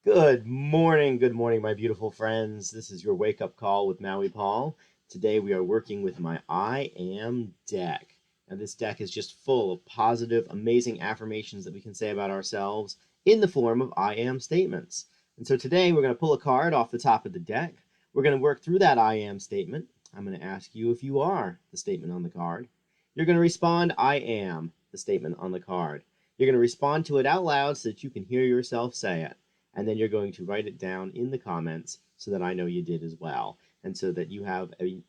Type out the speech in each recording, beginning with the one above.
Good morning, my beautiful friends. This is your wake up call with Maui Paul. Today we are working with my I Am deck. Now, this deck is just full of positive, amazing affirmations that we can say about ourselves in the form of I am statements. And so today we're going to pull a card off the top of the deck. We're going to work through that I am statement. I'm going to ask you if you are the statement on the card. You're going to respond, I am the statement on the card. You're going to respond to it out loud so that you can hear yourself say it, and then you're going to write it down in the comments so that I know you did as well, and so that you have a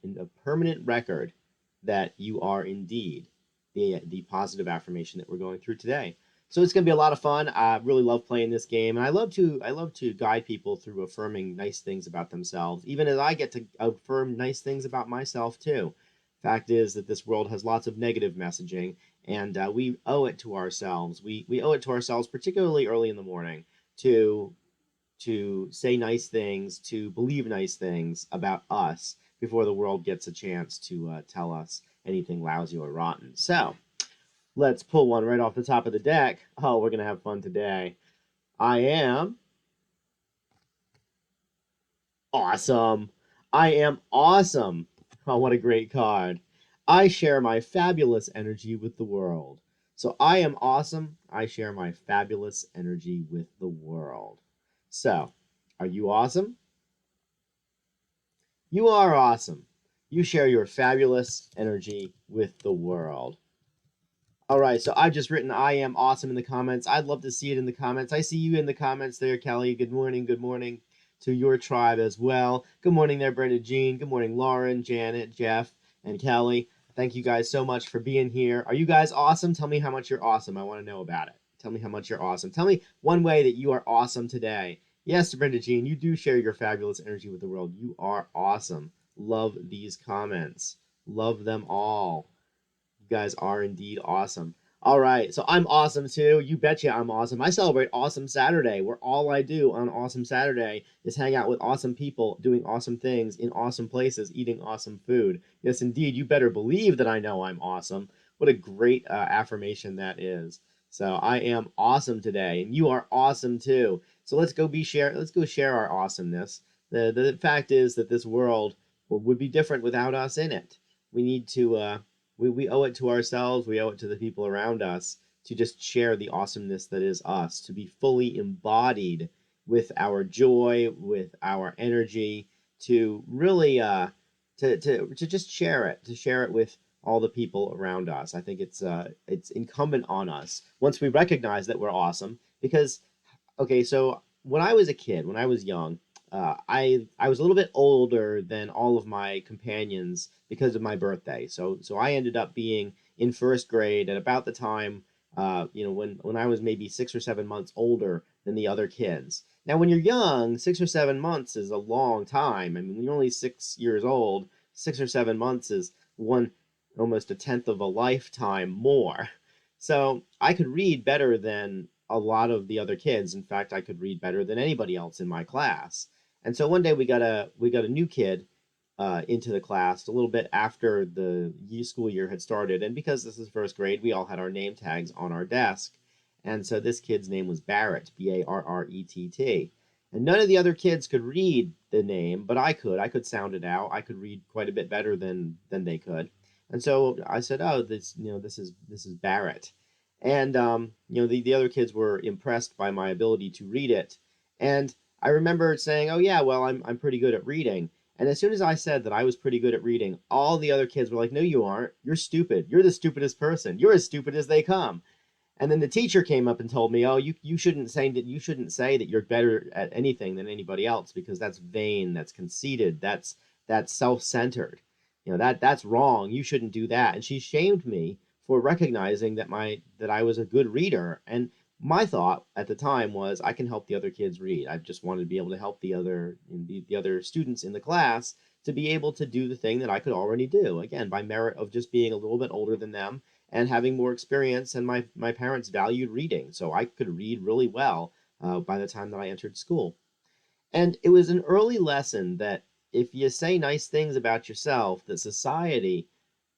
permanent record that you are indeed the positive affirmation that we're going through today. So it's going to be a lot of fun. I really love playing this game, and I love to guide people through affirming nice things about themselves, even as I get to affirm nice things about myself too. Fact is that this world has lots of negative messaging, and we owe it to ourselves. We owe it to ourselves, particularly early in the morning, to say nice things, to believe nice things about us before the world gets a chance to tell us anything lousy or rotten. So let's pull one right off the top of the deck. Oh, we're gonna have fun today. I am awesome. I am awesome. Oh, what a great card. I share my fabulous energy with the world. So I am awesome. I share my fabulous energy with the world. So, are you awesome? You are awesome. You share your fabulous energy with the world. All right, so I've just written I am awesome in the comments. I'd love to see it in the comments. I see you in the comments there, Kelly. Good morning. Good morning to your tribe as well. Good morning there, Brenda Jean. Good morning, Lauren, Janet, Jeff, and Kelly. Thank you guys so much for being here. Are you guys awesome? Tell me how much you're awesome. I want to know about it. Tell me how much you're awesome. Tell me one way that you are awesome today. Yes, Brenda Jean, you do share your fabulous energy with the world. You are awesome. Love these comments. Love them all. You guys are indeed awesome. All right, so I'm awesome too. You betcha I'm awesome. I celebrate Awesome Saturday, where all I do on Awesome Saturday is hang out with awesome people, doing awesome things in awesome places, eating awesome food. Yes, indeed, you better believe that I know I'm awesome. What a great affirmation that is. So I am awesome today, and you are awesome too. So let's go share our awesomeness. The fact is that this world would be different without us in it. We need to we owe it to ourselves, we owe it to the people around us to just share the awesomeness that is us, to be fully embodied with our joy, with our energy, to really to just share it with all the people around us. I think it's incumbent on us once we recognize that we're awesome. Because okay, so when I was a kid, when I was young, I was a little bit older than all of my companions because of my birthday. So I ended up being in first grade at about the time, when I was maybe 6 or 7 months older than the other kids. Now, when you're young, 6 or 7 months is a long time. I mean, when you're only 6 years old, 6 or 7 months is one almost a tenth of a lifetime more. So I could read better than a lot of the other kids. In fact, I could read better than anybody else in my class. And so one day we got a new kid into the class a little bit after the school year had started, and because this is first grade, we all had our name tags on our desk, and so this kid's name was Barrett, Barrett, and none of the other kids could read the name, but I could. I could sound it out. I could read quite a bit better than they could, and so I said, "Oh, this is Barrett," and the other kids were impressed by my ability to read it, and I remember saying, "Oh yeah, well I'm pretty good at reading." And as soon as I said that I was pretty good at reading, all the other kids were like, "No, you aren't. You're stupid. You're the stupidest person. You're as stupid as they come." And then the teacher came up and told me, "Oh, you shouldn't say that. You shouldn't say that you're better at anything than anybody else because that's vain. That's conceited. That's self-centered. That's wrong. You shouldn't do that." And she shamed me for recognizing that I was a good reader. And my thought at the time was I can help the other kids read. I just wanted to be able to help the other students in the class to be able to do the thing that I could already do, again, by merit of just being a little bit older than them and having more experience. And my parents valued reading, so I could read really well by the time that I entered school. And it was an early lesson that if you say nice things about yourself, that society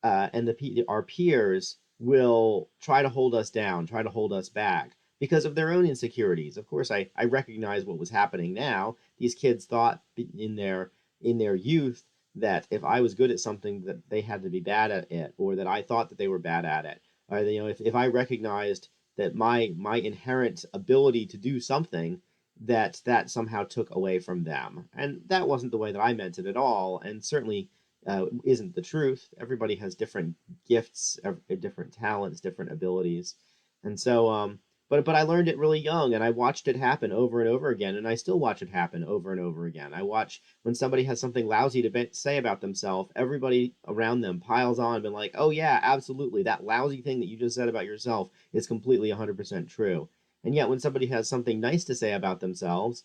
and our peers will try to hold us down, try to hold us back. because of their own insecurities. Of course, I recognize what was happening now. These kids thought in their youth that if I was good at something that they had to be bad at it, or that I thought that they were bad at it. Or if I recognized that my inherent ability to do something, that somehow took away from them. And that wasn't the way that I meant it at all, and certainly isn't the truth. Everybody has different gifts, different talents, different abilities. And so but I learned it really young, and I watched it happen over and over again, and I still watch it happen over and over again. I watch when somebody has something lousy to say about themselves, everybody around them piles on and like, oh yeah, absolutely, that lousy thing that you just said about yourself is completely 100% true. And yet when somebody has something nice to say about themselves,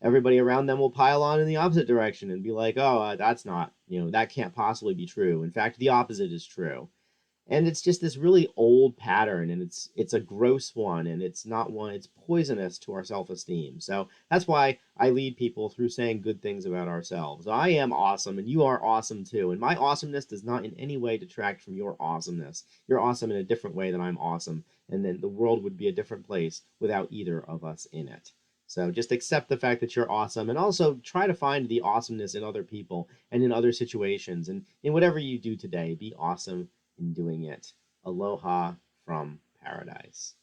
everybody around them will pile on in the opposite direction and be like, oh, that's not, that can't possibly be true. In fact, the opposite is true. And it's just this really old pattern, and it's a gross one, and it's not one, it's poisonous to our self-esteem. So that's why I lead people through saying good things about ourselves. I am awesome, and you are awesome too, and my awesomeness does not in any way detract from your awesomeness. You're awesome in a different way than I'm awesome, and then the world would be a different place without either of us in it. So just accept the fact that you're awesome, and also try to find the awesomeness in other people and in other situations, and in whatever you do today, be awesome in doing it. Aloha from paradise.